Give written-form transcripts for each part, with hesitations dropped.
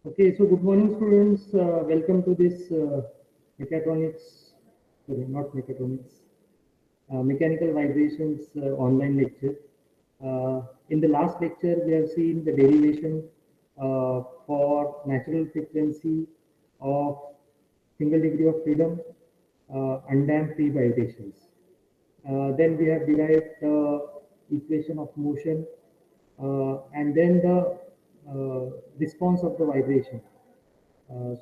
Okay, so good morning, students. Welcome to this mechatronics, sorry, not mechatronics, mechanical vibrations online lecture. In the last lecture, we have seen the derivation for natural frequency of single degree of freedom, undamped free vibrations. Then we have derived the equation of motion and then the response of the vibration.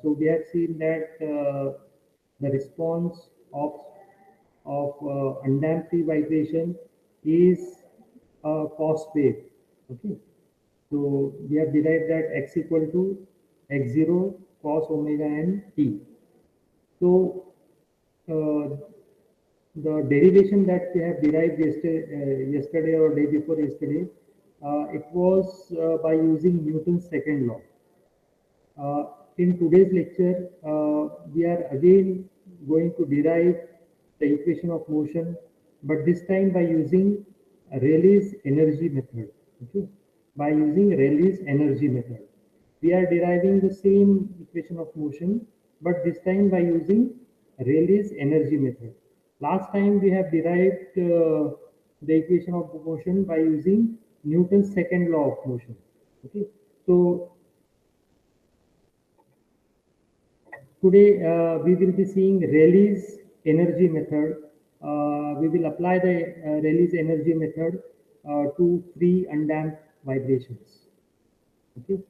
So we have seen that the response of undamped free vibration is a cos wave. Okay, so we have derived that x equal to x0 cos omega n t. So uh, the derivation that we have derived yesterday or day before yesterday, it was by using Newton's second law. Uh, in today's lecture, we are again going to derive the equation of motion, but this time by using Rayleigh's energy method. Okay, by using Rayleigh's energy method, we are deriving the same equation of motion, but this time by using Rayleigh's energy method. Last time we have derived the equation of motion by using Newton's second law of motion. Okay, so today we will be seeing Rayleigh's energy method. We will apply the Rayleigh's energy method to free undamped vibrations. Okay.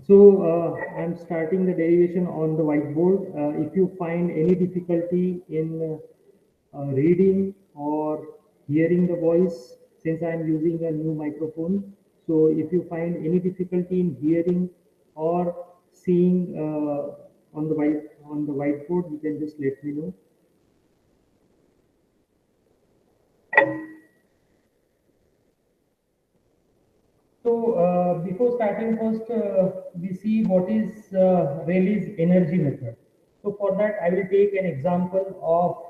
So I'm starting the derivation on the whiteboard. If you find any difficulty in reading or hearing the voice, since I'm using a new microphone, so if you find any difficulty in hearing or seeing on the whiteboard, you can just let me know. So before starting, first we see what is Rayleigh's energy method. So for that, I will take an example of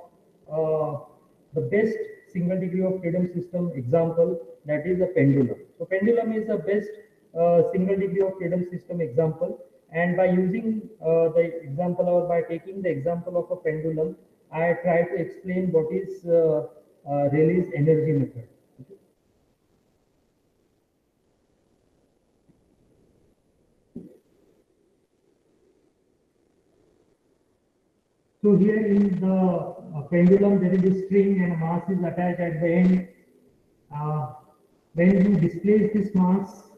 the best single degree of freedom system example, that is a pendulum. So pendulum is the best single degree of freedom system example. And by using the example or by taking the example of a pendulum, I try to explain what is Rayleigh's energy method. So here in the pendulum, there is a string and a mass is attached at the end. Uh, when you displace this mass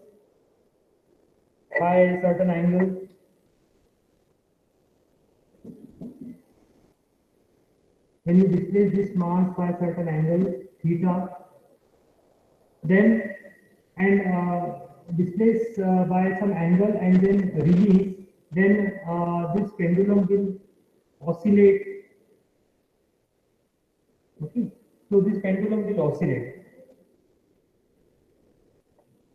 by a certain angle, when you displace this mass by a certain angle, theta, then and displace by some angle and then release, then this pendulum will oscillate. Okay, so this pendulum will oscillate.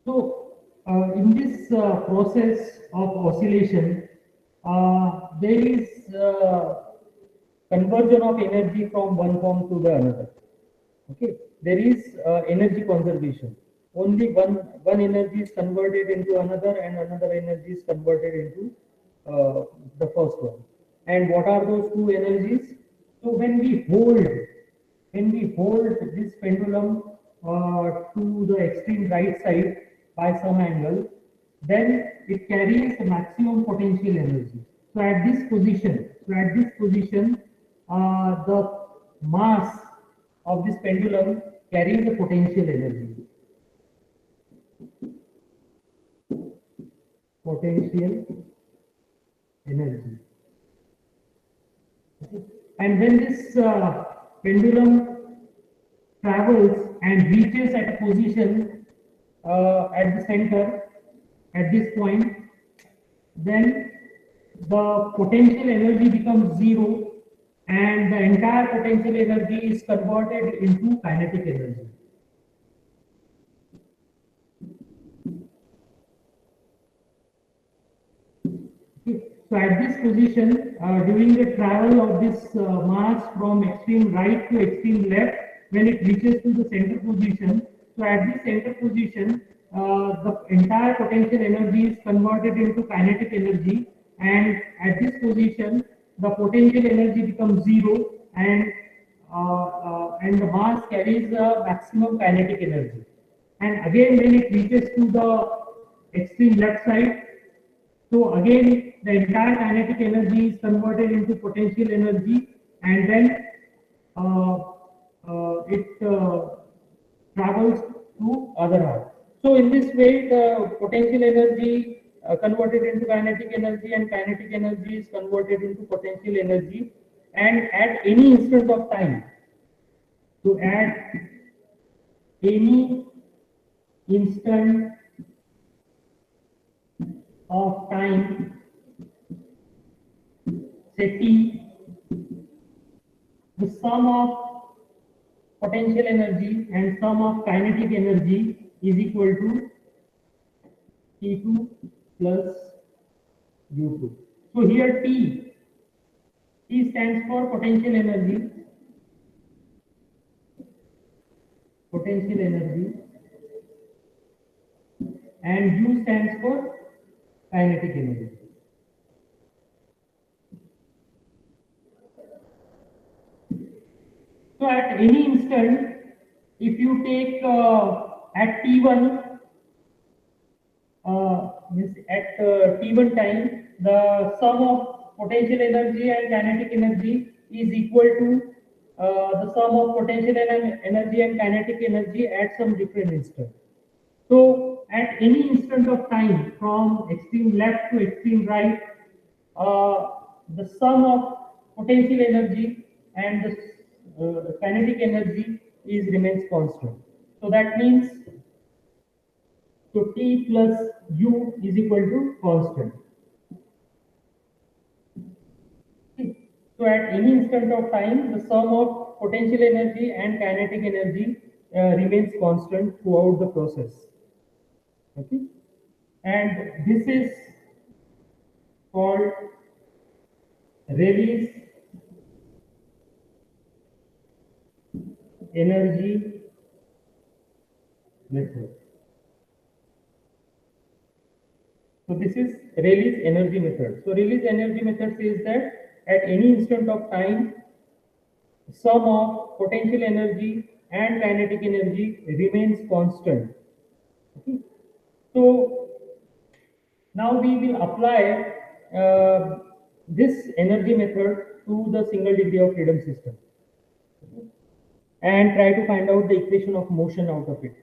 So in this process of oscillation, there is conversion of energy from one form to the another. Okay, there is energy conservation. Only one energy is converted into another, and another energy is converted into the first one. And what are those two energies? So when we hold this pendulum to the extreme right side by some angle, then it carries the maximum potential energy. So at this position, the mass of this pendulum carries the potential energy. Potential energy. And when this pendulum travels and reaches at a position at the center, at this point, then the potential energy becomes zero and the entire potential energy is converted into kinetic energy. So at this position, during the travel of this mass from extreme right to extreme left, when it reaches to the center position, So at the center position, the entire potential energy is converted into kinetic energy, and at this position, the potential energy becomes zero, and the mass carries the maximum kinetic energy. And again, when it reaches to the extreme left side, so again, the entire kinetic energy is converted into potential energy, and then uh, it travels to other half. So in this way, the potential energy converted into kinetic energy, and kinetic energy is converted into potential energy, and at any instant of time. So at any instant of time, say t, the sum of potential energy and sum of kinetic energy is equal to T2 plus U2. So here T stands for potential energy, and U stands for kinetic energy. So at any instant, if you take at T1, means at T1 time, the sum of potential energy and kinetic energy is equal to the sum of potential energy and kinetic energy at some different instant. So at any instant of time, from extreme left to extreme right, uh, the sum of potential energy and the kinetic energy is remains constant. So that means, so T plus U is equal to constant. So at any instant of time, the sum of potential energy and kinetic energy remains constant throughout the process. Okay, and this is called Rayleigh's energy method. So this is Rayleigh's energy method. So Rayleigh's energy method says that at any instant of time, sum of potential energy and kinetic energy remains constant. Okay. So now we will apply this energy method to the single degree of freedom system and try to find out the equation of motion out of it.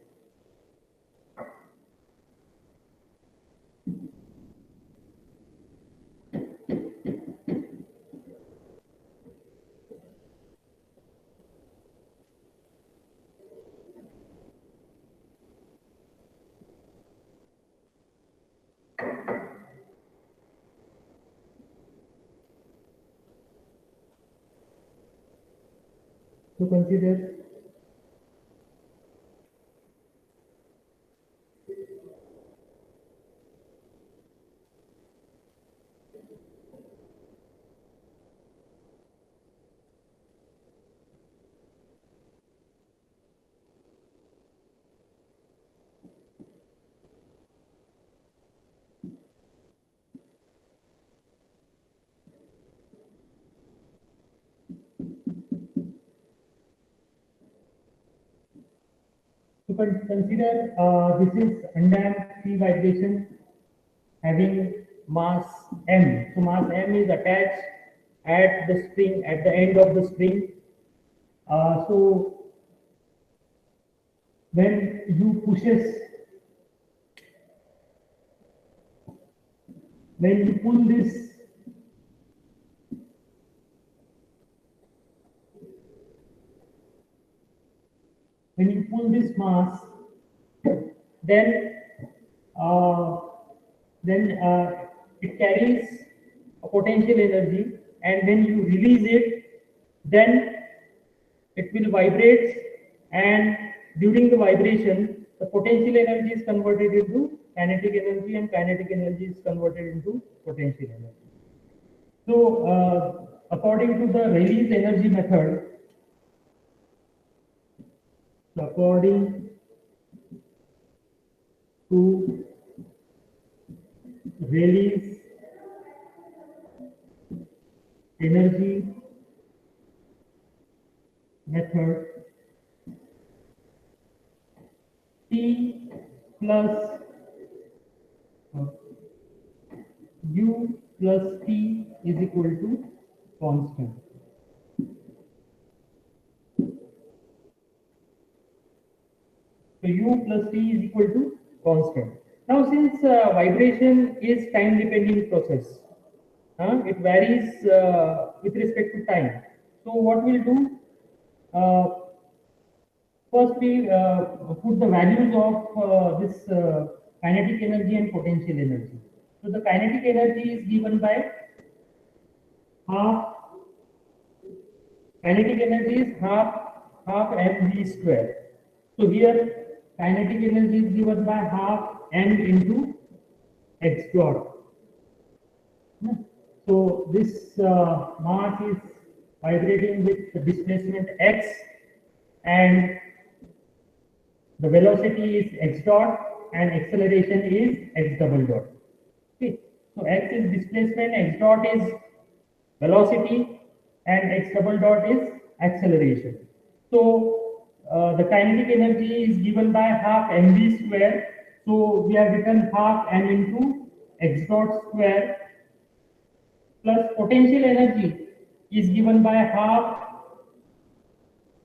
So consider consider this is undamped free vibration having mass m. So mass m is attached at the spring, at the end of the spring. So when you pushes, when you pull this, when you pull this mass, then uh, it carries a potential energy, and when you release it, then it will vibrate, and during the vibration, the potential energy is converted into kinetic energy, and kinetic energy is converted into potential energy. So, according to the Rayleigh's energy method, according to Rayleigh's energy method, T plus U plus T is equal to constant. So U plus T is equal to constant. Now, since vibration is time dependent process, it varies with respect to time. So what we'll do, first we put the values of this kinetic energy and potential energy. So the kinetic energy is given by half, kinetic energy is half mv square. So here kinetic energy is given by half m into x dot. So this mass is vibrating with the displacement x, and the velocity is x dot and acceleration is x double dot. Okay. So x is displacement, x dot is velocity, and x double dot is acceleration. So the kinetic energy is given by half mv square. So we have written half m into x dot square, plus potential energy is given by half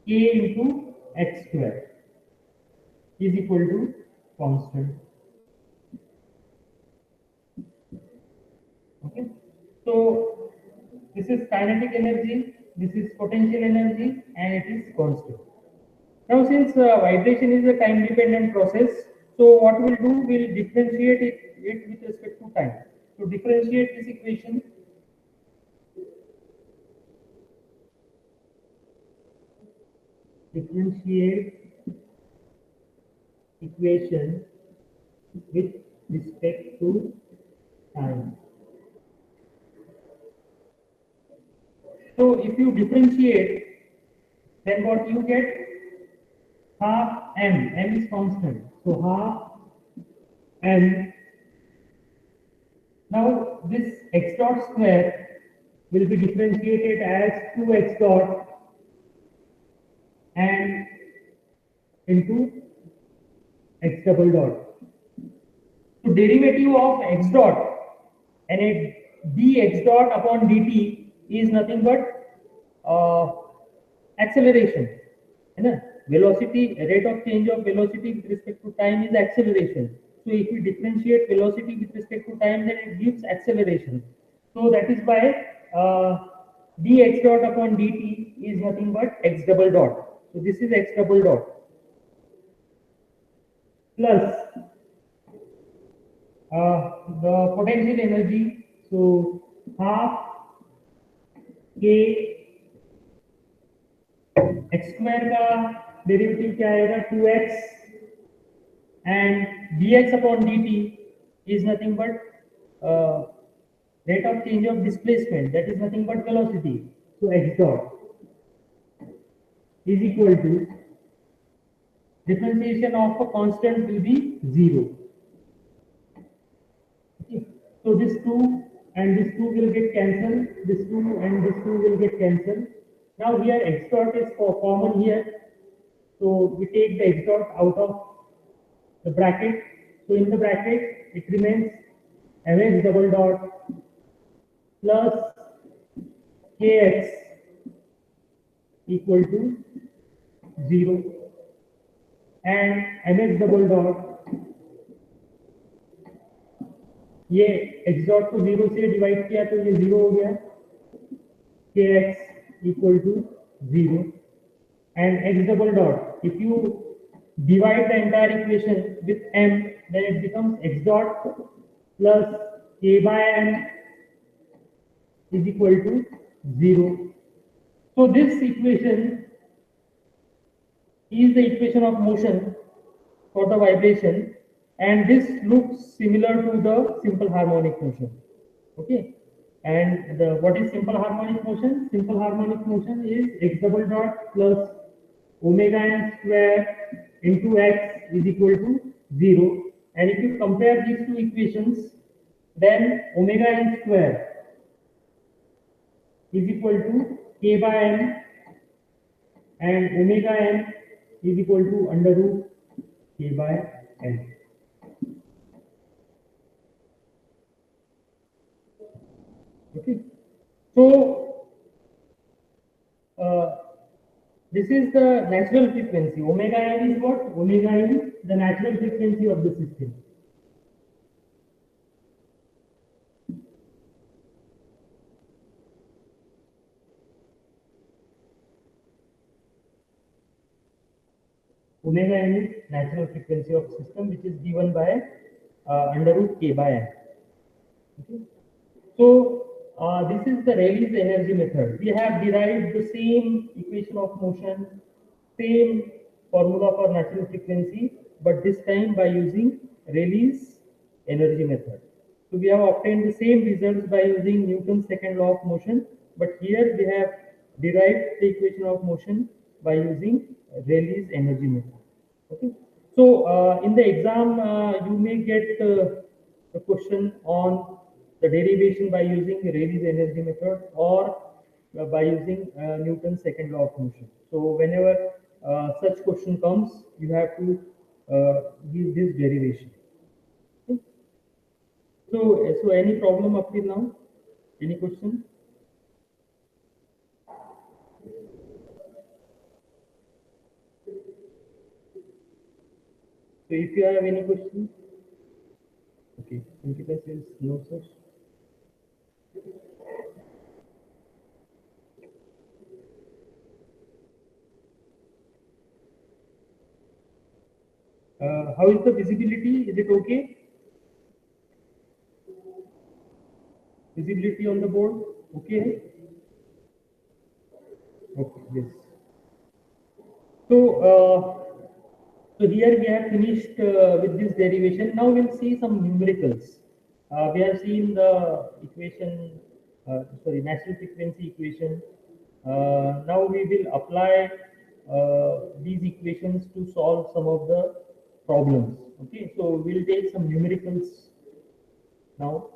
k into x square is equal to constant. Okay. So this is kinetic energy, this is potential energy, and it is constant. Now, since vibration is a time dependent process, so what we'll do, we'll differentiate it with respect to time. So differentiate this equation. Differentiate equation with respect to time. So if you differentiate, then what you get? Half m is constant. So half m. Now this x dot square will be differentiated as 2x dot and into x double dot. So derivative of x dot and a dx dot upon dt is nothing but acceleration. Velocity, rate of change of velocity with respect to time is acceleration. So if we differentiate velocity with respect to time, then it gives acceleration. So that is why dx dot upon dt is nothing but x double dot. So this is x double dot plus the potential energy. So half k x square का derivative क्या आएगा 2x and dx upon dt is nothing but rate of change of displacement, that is nothing but velocity. So x dot is equal to differentiation of a constant will be 0. Okay. So this 2 and this 2 will get cancelled, this 2 and this 2 will get cancelled. Now here x dot is common here, so we take the x dot out of the bracket. So in the bracket it remains mx double dot plus kx equal to 0 and mx double dot, ये x dot को 0 से divide किया तो ये 0 हो गया, kx equal to 0 and x double dot, if you divide the entire equation with m, then it becomes x dot plus k by m is equal to 0. So this equation is the equation of motion for the vibration, and this looks similar to the simple harmonic motion. Okay. And what is simple harmonic motion? Simple harmonic motion is x double dot plus omega n square into x is equal to 0. And if you compare these two equations, then omega n square is equal to k by n, and omega n is equal to under root k by n. Okay. So uh, this is the natural frequency. Omega n is what? Omega n is the natural frequency of the system. Omega n is natural frequency of system, which is given by under root k by n. Okay. So this is the Rayleigh's energy method. We have derived the same equation of motion, same formula for natural frequency, but this time by using Rayleigh's energy method. So we have obtained the same results by using Newton's second law of motion, but here we have derived the equation of motion by using Rayleigh's energy method. Okay. So in the exam, you may get a question on the derivation by using Rayleigh's energy method or by using Newton's second law of motion. So whenever such question comes, you have to give this derivation. Okay. So any problem up till now? Any question? So if you have any question, okay, Ankita says no, sir. How is the visibility? Is it okay? Visibility on the board? Okay. Okay. Yes. So, so here we have finished with this derivation. Now we'll see some numericals. We have seen the equation, natural frequency equation. Now we will apply these equations to solve some of the problems. Okay, so we'll take some numericals now.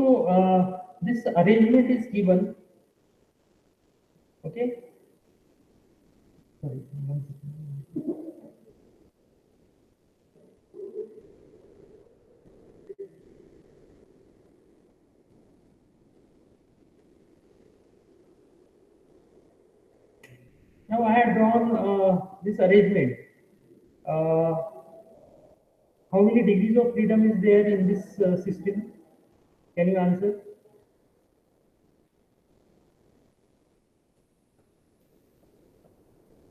So this arrangement is given. Okay. Sorry, one second. Now I have drawn this arrangement. Uh, how many degrees of freedom is there in this system? Can you answer?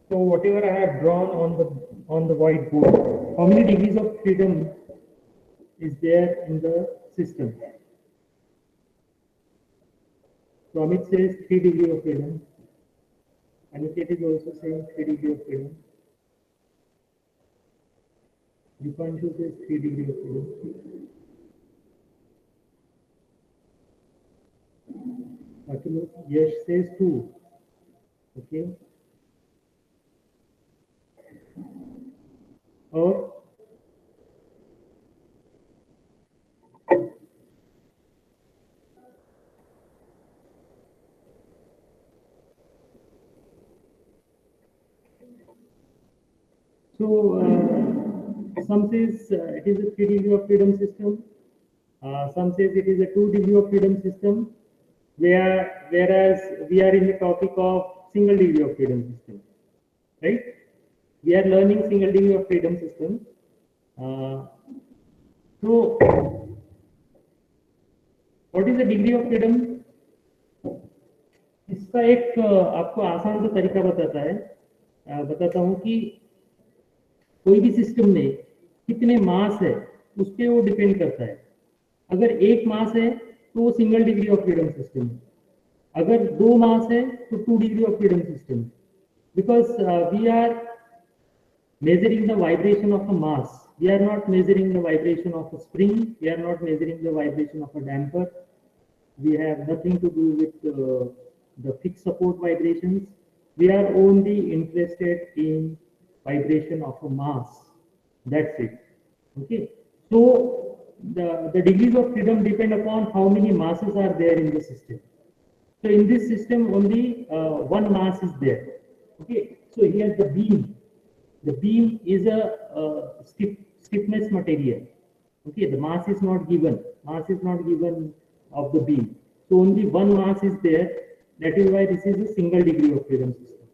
So whatever I have drawn on the whiteboard, how many degrees of freedom is there in the system? So Amit says 3 degrees of freedom. Aniket is also saying 3 degrees of freedom. Dipanshu says 3 degrees of freedom. Achilles, Yash says 2. Okay. Or so some says it is a 3 degree of freedom system. Some says it is a 2 degree of freedom system. Whereas we are in the topic of single degree of freedom system, right? We are learning single degree of freedom system. So what is the degree of freedom? इसका एक आपको आसान सा तरीका बताता हूँ कि कोई भी सिस्टम में कितने मास है उस पर वो डिपेंड करता है। अगर एक मास है तो वो single degree of freedom system है, अगर 2 मास है तो 2 degree of freedom system, because we are measuring the vibration of a mass. We are not measuring the vibration of a spring, we are not measuring the vibration of a damper. We have nothing to do with the fixed support vibrations. We are only interested in vibration of a mass. That's it. Okay. So the degrees of freedom depend upon how many masses are there in the system. So in this system only one mass is there. Okay. So here the beam. The beam is a stiffness material. Okay, the mass is not given. Mass is not given of the beam. So only one mass is there. That is why this is a single degree of freedom system.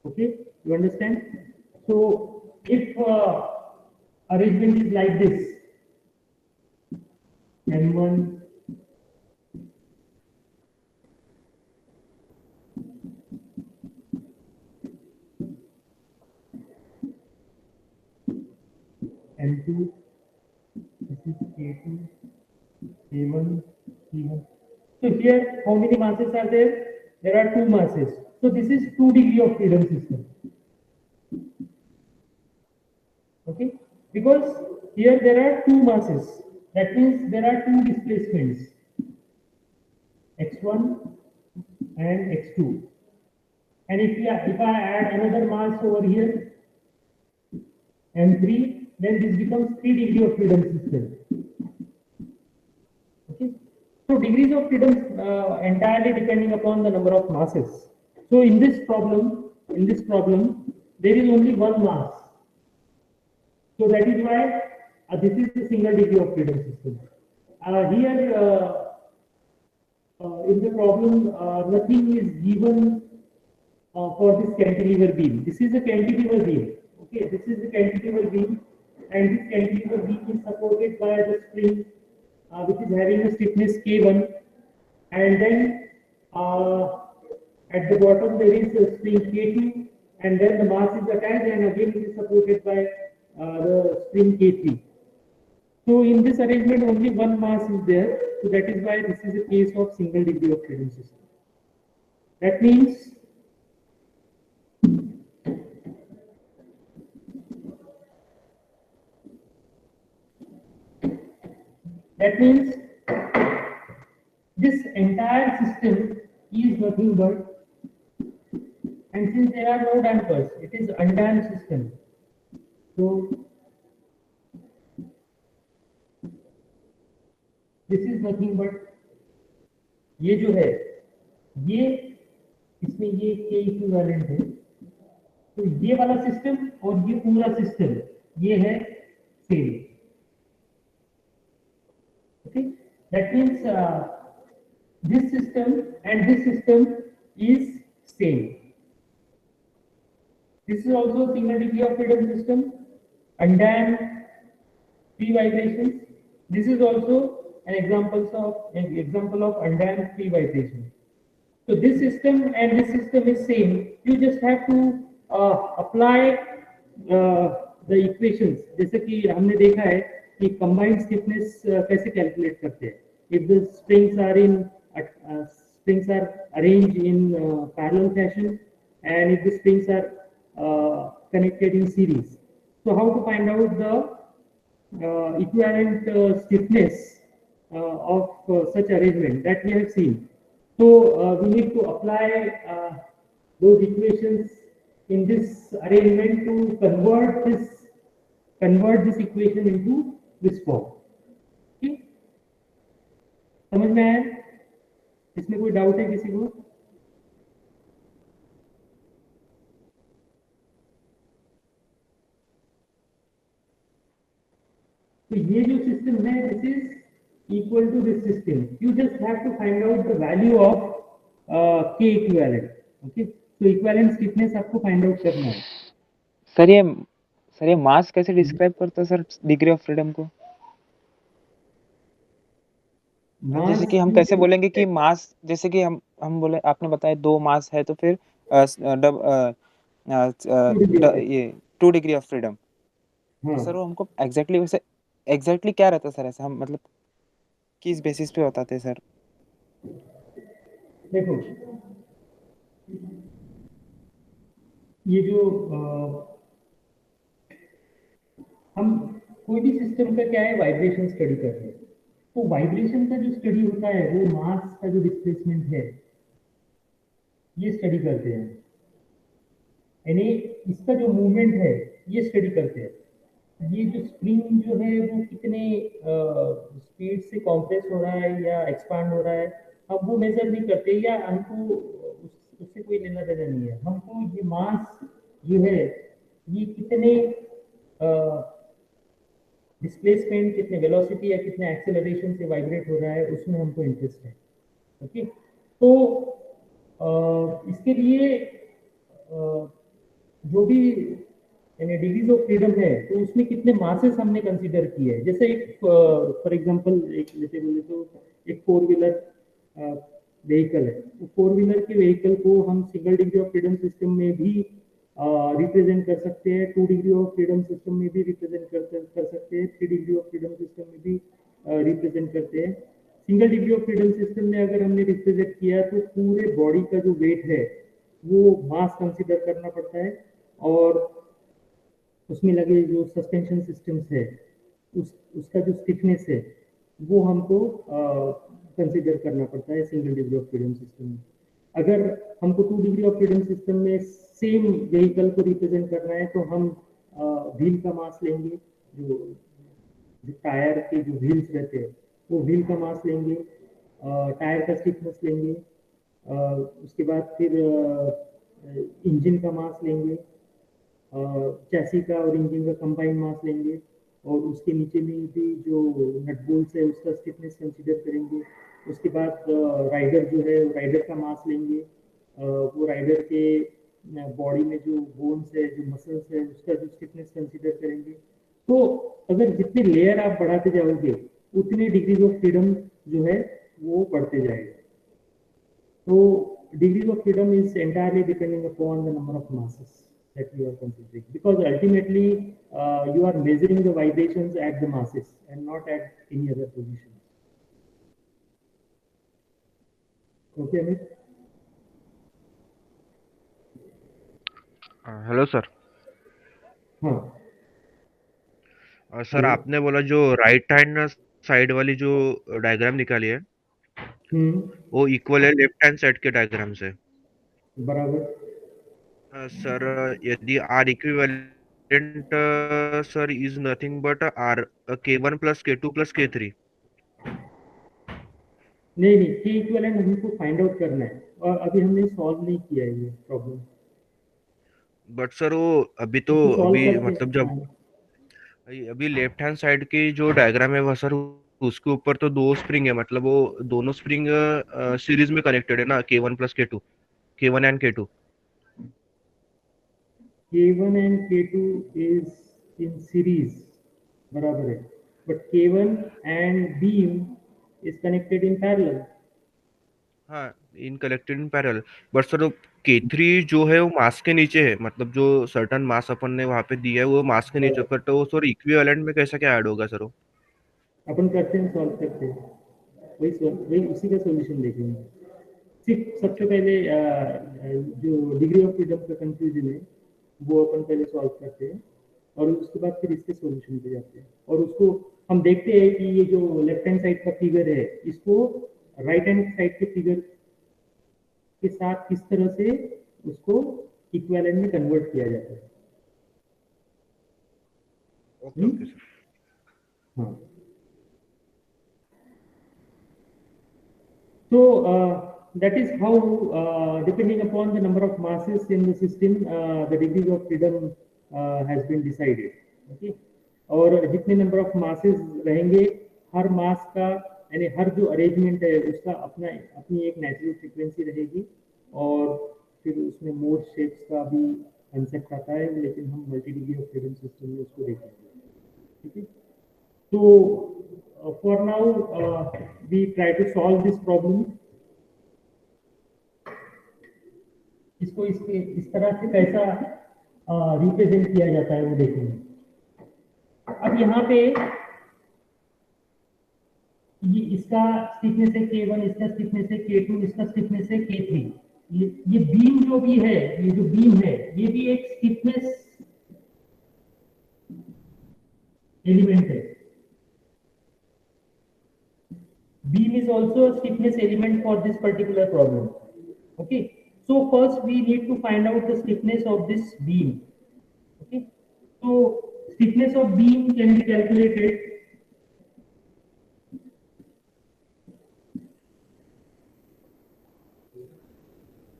Okay, you understand? So if arrangement is like this, M1, M2, this is A2, A1, C1. So here, how many masses are there? There are 2 masses. So this is 2 degree of freedom system. Okay, because here there are 2 masses. That means there are 2 displacements, x1 and x2. And if I add another mass over here, M3, then this becomes 3 degree of freedom system. Okay. So degrees of freedom entirely depending upon the number of masses. So in this problem, there is only one mass. So that is why this is the single degree of freedom system. Here in the problem, nothing is given for this cantilever beam. This is a cantilever beam. Okay, this is the cantilever beam, and this cantilever beam is supported by the spring, which is having a stiffness K1, and then at the bottom there is a spring K2, and then the mass is attached, and again it is supported by the spring K3. So in this arrangement only one mass is there, so that is why this is a case of single degree of freedom system. That means this entire system is nothing but, and since there are no dampers, it is undamped system. So this is nothing but ये जो है ये इसमें ये के equivalent है, तो ये वाला सिस्टम और ये पूरा सिस्टम ये है same. Okay, that means this system and this system is same. This is also single degree of freedom system, undamped free vibrations. This is also an example of undamped free vibration. So this system and this system is same. You just have to apply the equations. जैसे कि हमने देखा है कि combined stiffness कैसे calculate करते हैं. If the strings are arranged in parallel fashion, and if the strings are connected in series. So how to find out the equivalent stiffness of such arrangement that we have seen. So we need to apply those equations in this arrangement to convert this equation into this form. Okay? समझ में आया? इसमें कोई doubt है किसी को? तो ये जो सिस्टम है this is equal to this system. You just have to find out the value of K equivalent. Okay, तो इक्विवेलेंट स्टिफनेस आपको फाइंड आउट करना है. सर ये मास कैसे डिस्क्राइब करता है सर डिग्री ऑफ फ्रीडम को? जैसे कि हम कैसे बोलेंगे कि मास, जैसे कि हम बोले आपने बताया 2 मास है तो फिर ये 2 डिग्री ऑफ फ्रीडम. सर वो हमको एग्जैक्टली क्या रहता है सर? ऐसा हम मतलब किस बेसिस पे बताते हैं सर? देखो ये जो हम कोई भी सिस्टम का क्या है वाइब्रेशन स्टडी करते हैं, तो वाइब्रेशन का जो स्टडी होता है वो मास का जो डिस्प्लेसमेंट है ये स्टडी करते हैं, यानी इसका जो मूवमेंट है ये स्टडी करते हैं. ये जो स्प्रिंग जो है वो कितने स्पीड से कॉम्प्रेस हो रहा है या एक्सपांड हो रहा है, हम वो मेजर नहीं करते, या हमको उससे कोई लेना देना नहीं है. हमको ये मास जो है ये कितने डिस्प्लेसमेंट, कितने वेलोसिटी या कितने एक्सेलरेशन से वाइब्रेट हो रहा है उसमें हमको इंटरेस्ट है. ओके, तो इसके लिए जो भी यानी डिग्रीज ऑफ फ्रीडम है तो उसमें कितने मासेस हमने कंसीडर किए हैं. जैसे एक फॉर एग्जांपल एक जैसे बोले तो एक 4 व्हीलर व्हीकल है, तो 4 व्हीलर के व्हीकल को हम single degree of freedom system में भी रिप्रेजेंट कर सकते हैं, 2 डिग्री ऑफ फ्रीडम सिस्टम में भी रिप्रेजेंट कर सकते हैं, 3 डिग्री ऑफ फ्रीडम सिस्टम में भी रिप्रेजेंट करते हैं. Single degree of freedom system में अगर हमने रिप्रेजेंट किया तो पूरे बॉडी का जो वेट है वो मास कंसीडर करना पड़ता है, और उसमें लगे जो सस्पेंशन सिस्टम्स है उसका जो स्टिफनेस है वो हमको कंसीडर करना पड़ता है single degree of freedom system में. अगर हमको 2 डिग्री ऑफ फ्रीडम सिस्टम में सेम व्हीकल को रिप्रेजेंट करना है तो हम व्हील का मास लेंगे, जो टायर के जो व्हील्स रहते हैं वो व्हील का मास लेंगे, टायर का स्टिफनेस लेंगे, उसके बाद फिर इंजन का मास लेंगे, चैसी का और इंजन का कंबाइंड मास लेंगे, और उसके नीचे में भी जो नट बोल्ट्स है उसका स्टिफनेस कंसीडर करेंगे. उसके बाद राइडर जो है राइडर का मास लेंगे, वो राइडर के बॉडी में जो बोन्स है जो मसल्स है उसका जो स्टिफनेस कंसीडर करेंगे. तो अगर जितने लेयर आप बढ़ाते जाओगे उतने डिग्रीज ऑफ फ्रीडम जो है वो बढ़ते जाएगा. तो degrees of freedom is entirely depending upon the number of masses that you are considering, because ultimately you are measuring the vibrations at the masses and not at any other position. Okay, Amit? Hello sir. हाँ sir आपने बोला जो right hand side वाली जो diagram निकाली है वो equal है लेफ्ट हैंड साइड के डायग्राम से. बराबर. सर यदि R equivalent sir is nothing but R K1 + K2 + K3. नहीं नहीं, के इक्विवेलेंट हमको फाइंड आउट करना है और अभी हमने सॉल्व नहीं किया है ये प्रॉब्लम। बट सर वो इसको सॉल्व अभी करके मतलब जब हाँ, अभी लेफ्ट हैंड साइड की जो डायग्राम है वह सर उसके ऊपर तो दो स्प्रिंग है, मतलब वो दोनों स्प्रिंग सीरीज में कनेक्टेड है ना, K1 + K2, K1 and K2। K1 and K2 is in series, बराबर है, but K1 and beam is connected in parallel। हाँ, in collected in parallel. But sir K3 जो है वो मास के नीचे है, मतलब जो सर्टन मास अपन ने वहां पे दिया है वो मास के नीचे, पर तो सर इक्विवेलेंट में कैसा क्या ऐड होगा सर वो? अपन करते हैं, सॉल्व करते हैं, वही उसी का सॉल्यूशन देखेंगे। सिर्फ सबसे पहले जो डिग्री ऑफ फ्रीडम का कंफ्यूजन है वो अपन पहले सॉल्व करते हैं और उसके बाद फिर इसके सॉल्यूशन पे जाते हैं और उसको हम देखते हैं कि ये जो लेफ्ट हैंड साइड का फिगर है इसको राइट हैंड साइड के फिगर के साथ किस तरह से उसको इक्विवेलेंट में कन्वर्ट किया जाता है। Okay okay sir. हाँ, so that is how depending upon the number of masses in the system the degree of freedom has been decided, okay। और जितने नंबर ऑफ मासेस रहेंगे हर मास का यानी हर जो अरेंजमेंट है उसका अपना अपनी एक नेचुरल फ्रीक्वेंसी रहेगी और फिर उसमें मोड शेप्स का भी कंसेप्ट आता है, लेकिन हम multi degree of freedom system में उसको देखेंगे, ठीक है। So for now we try to solve this problem। इसको इसके इस तरह से कैसा रिप्रेजेंट किया जाता है वो देखेंगे। अब यहाँ पे ये इसका स्टिफनेस है K1, इसका स्टिफनेस है K2, इसका स्टिफनेस है K3। ये बीम जो भी है, ये जो बीम है ये भी एक स्टिफनेस एलिमेंट है। Beam is also a stiffness element for this particular problem, okay। So first we need to find out the stiffness of this beam, okay। So stiffness of beam can be calculated।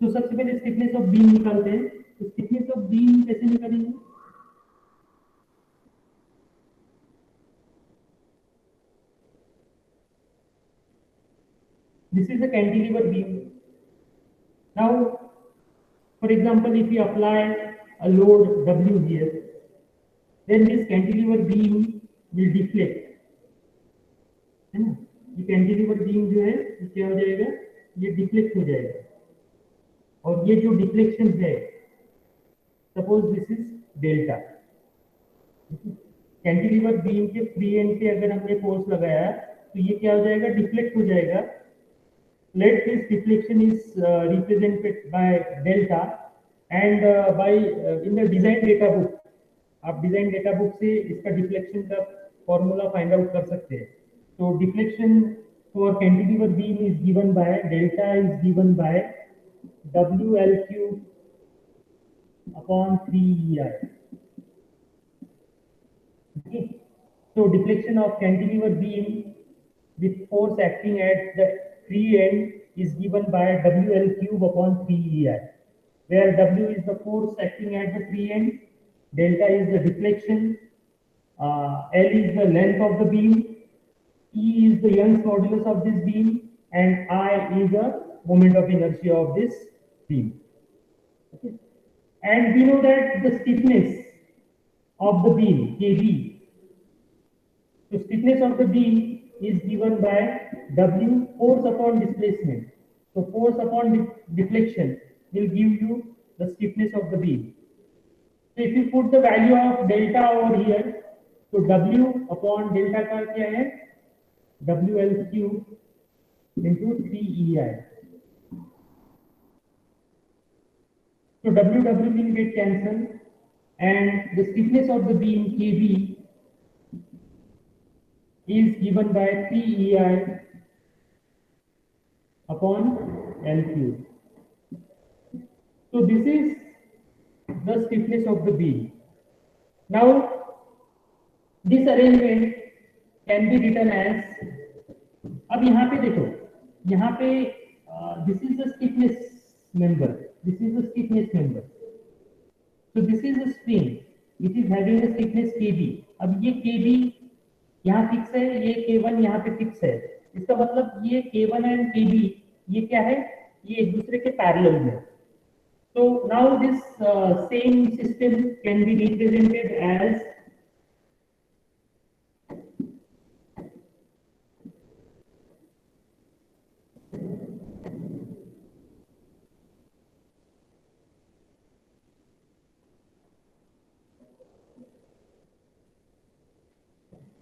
तो सबसे पहले stiffness of beam निकालते हैं। तो stiffness of beam कैसे निकालेंगे? This is a cantilever beam। Now, for example, if we apply a load W here, then this cantilever beam will deflect, है ना। ये कैंटिलीवर बीम जो है ये क्या हो जाएगा, ये डिफ्लेक्ट हो जाएगा और ये जो डिफ्लेक्शन है suppose this is delta. Cantilever beam के फ्री एंड पे अगर हमने फोर्स लगाया तो ये क्या हो जाएगा, डिफ्लेक्ट हो जाएगा। Let this deflection is represented by delta and by in the design data book, आप डिजाइन डेटा बुक से इसका डिफ्लेक्शन का फॉर्मूला फाइंड आउट कर सकते हैं। तो deflection for cantilever beam is given by delta is given by WL³ upon 3EI, okay। So deflection of cantilever beam with force acting at the free end is given by WL³ upon 3EI, where W is the force acting at the free end, delta is the deflection, L is the length of the beam, E is the Young's modulus of this beam, and I is the moment of inertia of this beam, okay। And we know that the stiffness of the beam KB, so stiffness of the beam is given by W force upon displacement, so force upon deflection will give you the stiffness of the beam। So if you put the value of delta over here, so W upon delta का क्या है, WL³ into 3EI। So W will get cancelled and the stiffness of the beam KB is given by 3EI upon L³। So this is the stiffness of the beam। Now this arrangement can be written as, अब यहाँ पे देखो यहाँ पे this is the stiffness member, this is the stiffness member. So this is a spring which is having a stiffness Kb. अब ये Kb यहाँ fix है, ये K1 यहाँ पे फिक्स है, इसका मतलब ये K1 एंड Kb ये क्या है, ये एक दूसरे के पैरेलल में. So now this same system can be represented as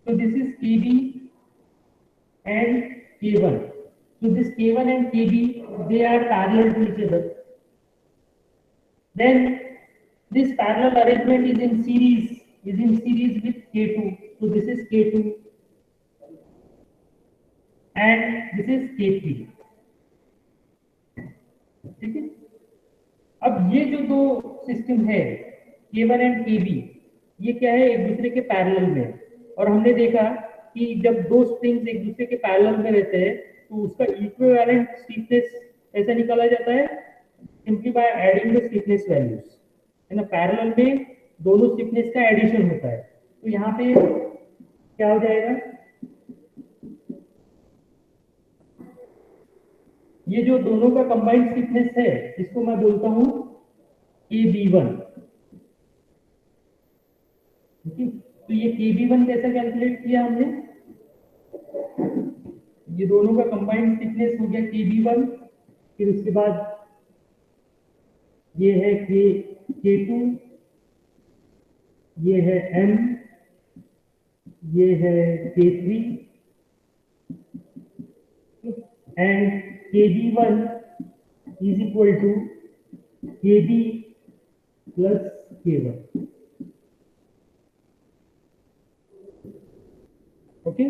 so this is Kb and K1. So this K1 and Kb, they are parallel to each other. Then this parallel arrangement is in series with K2. So this is K2 and this is K3. ठीक है. अब ये जो दो system है K1 and Kb, ये क्या है, एक दूसरे के पैरेलल में. और हमने देखा कि जब दो स्प्रिंग्स एक दूसरे के पैरेलल में रहते हैं तो उसका इक्विवेलेंट स्टिफनेस ऐसा निकाला जाता है simply by adding the stiffness values. है ना, पैरेलल में दोनों स्टिफनेस का एडिशन होता है. तो यहाँ पे क्या हो जाएगा, ये जो दोनों का कंबाइंड स्टिफनेस है इसको मैं बोलता हूँ Kb1. तो ये Kb1 कैसे कैलकुलेट किया हमने, ये दोनों का कंबाइंड स्टिफनेस हो गया Kb1, फिर उसके बाद ये है K2, ये है M, ये है K3 and Kb1 is equal to Kb plus K1. Okay.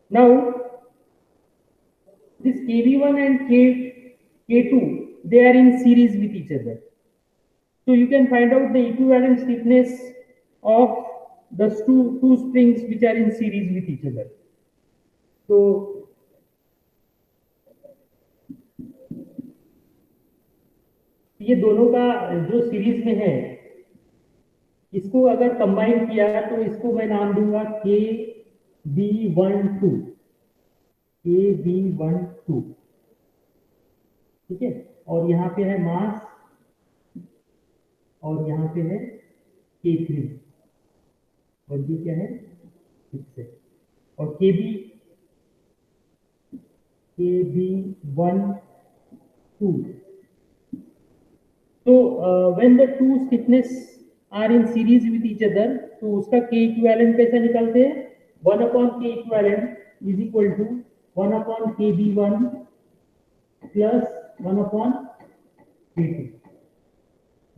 Now this Kb1 and K2, they are in series with each other. So you can find out the equivalent stiffness of the two springs which are in series with each other. So ये दोनों का जो series में है इसको अगर combine किया तो इसको मैं नाम दूंगा KB12. KB12. ठीक है. और यहाँ पे है मास और यहाँ पे है K3 और ये क्या है, फिक्स है. और KB12. So when the two stiffness are in series with each other, तो उसका K equivalent कैसे निकालते हैं, 1 upon K equivalent is equal to 1 upon Kb1 plus 1 upon K2.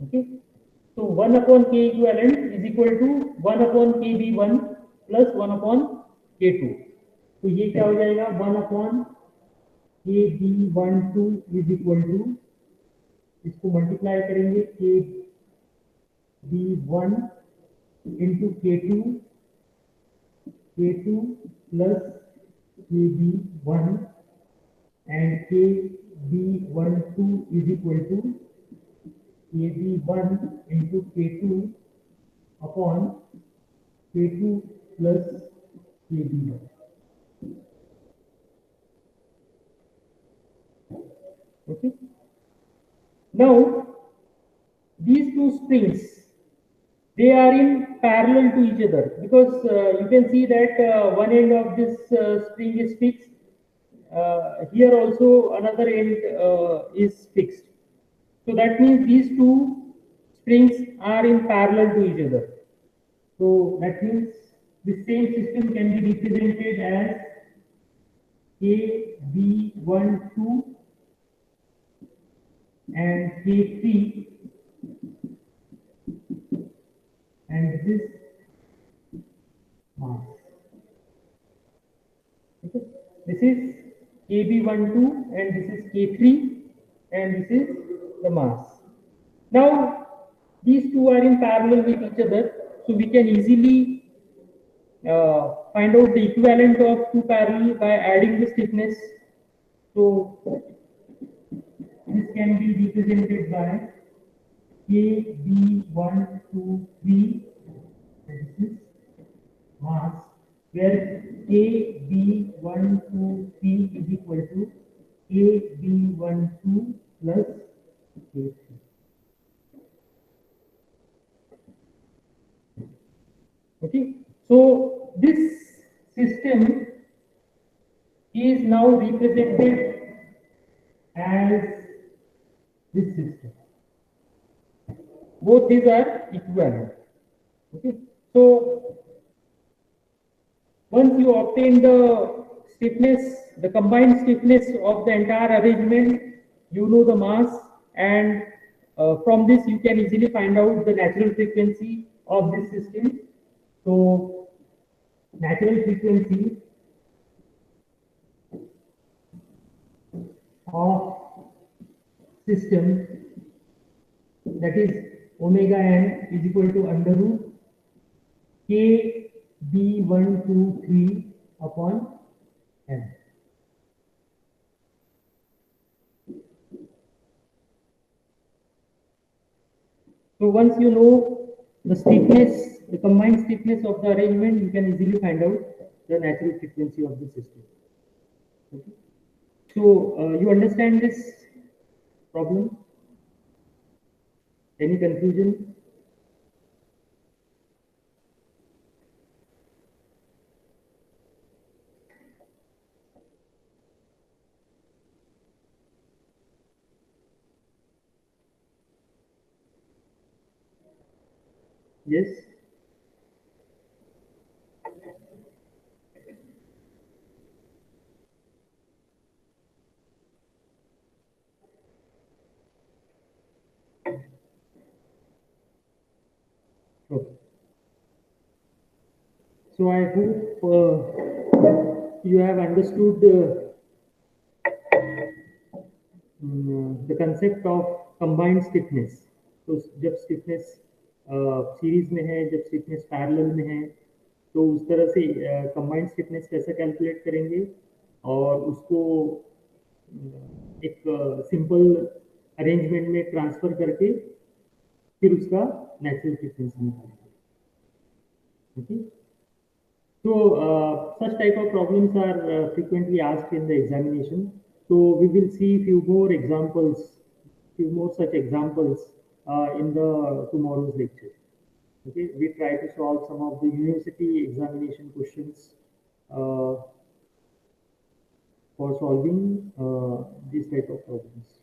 Okay. So 1 upon K equivalent is equal to 1 upon Kb1 plus 1 upon K2. तो ये क्या हो जाएगा, 1 upon Kb12 is equal to, इसको multiply करेंगे Kb1 into K2 plus Kb1 and Kb12 is equal to Kb1 into K2 upon K2 plus Kb1. Okay. Now these two springs, they are in parallel to each other because you can see that one end of this spring is fixed. Here also another end is fixed. So that means these two springs are in parallel to each other. So that means the same system can be represented as KB12 and K3 and this mass. Okay. This is KB12 and this is K3 and this is the mass. Now these two are in parallel with each other, so we can easily find out the equivalent of two parallel by adding the stiffness So this can be represented by KB1, 2, 3. This is mass, where KB1, 2, 3 is equal to KB1, 2 plus K3. Okay, so this system is now represented as this system. Both these are equivalent. Okay, so once you obtain the stiffness, the combined stiffness of the entire arrangement, you know the mass, and from this you can easily find out the natural frequency of this system. So natural frequency of system, that is omega n, is equal to under root k b1, 2, 3 upon n. So once you know the stiffness, the combined stiffness of the arrangement, you can easily find out the natural frequency of the system. Okay. So you understand this problem? Any confusion? Yes. Okay. So I hope you have understood the concept of combined stiffness. तो जब stiffness series में है, जब stiffness parallel में है, तो उस तरह से कंबाइंड स्टिफनेस कैसे कैलकुलेट करेंगे और उसको एक सिंपल अरेंजमेंट में ट्रांसफर करके फिर उसका नेचुरल फ्रीक्वेंसी निकालेंगे. Okay. So such type of problems are frequently asked in the examination. So we will see few more examples, few more such examples in the tomorrow's lecture. Okay, we try to solve some of the university examination questions for solving these type of problems.